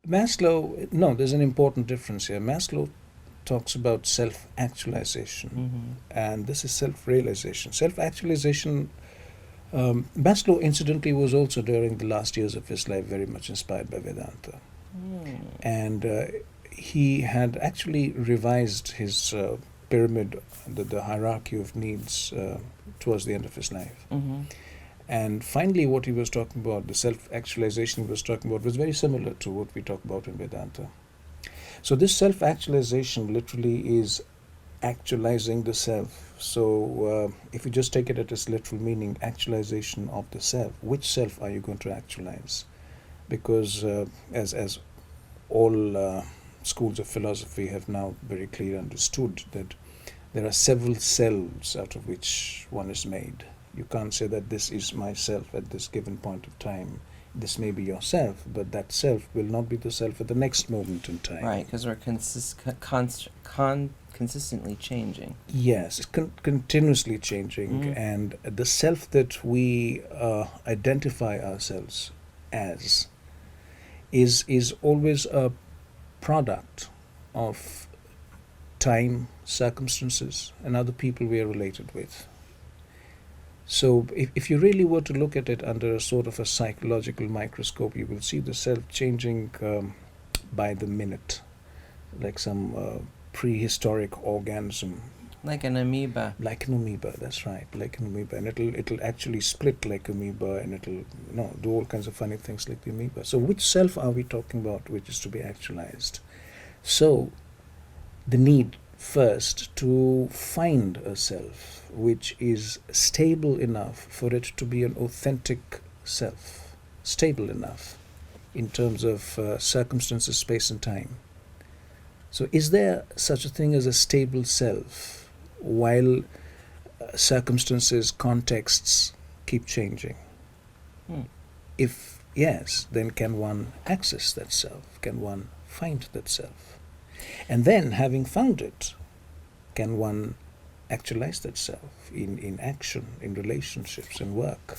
Maslow, no, there's an important difference here. Maslow talks about self-actualization, and this is self-realization. Self-actualization, Maslow, incidentally, was also during the last years of his life very much inspired by Vedanta. And he had actually revised his pyramid, the hierarchy of needs, towards the end of his life. And finally, what he was talking about, the self-actualization he was talking about, was very similar to what we talk about in Vedanta. So this self-actualization literally is actualizing the self. So if you just take it at its literal meaning, actualization of the self, which self are you going to actualize? Because as all schools of philosophy have now very clearly understood, that there are several selves out of which one is made. You can't say that this is myself at this given point of time. This may be yourself, but that self will not be the self at the next moment in time. Right, because we're consistently changing. Yes, continuously changing, and the self that we identify ourselves as is always a product of time, circumstances, and other people we are related with. So if you really were to look at it under a sort of a psychological microscope, you will see the self changing by the minute, like some prehistoric organism. Like an amoeba. Like an amoeba, that's right, like an amoeba. And it'll actually split like amoeba, and it'll do all kinds of funny things like the amoeba. So which self are we talking about which is to be actualized? So the need first to find a self which is stable enough for it to be an authentic self, stable enough in terms of circumstances, space, and time. So, is there such a thing as a stable self while circumstances, contexts keep changing? If yes, then can one access that self? Can one find that self? And then, having found it, can one actualize that self in action, in relationships, and work?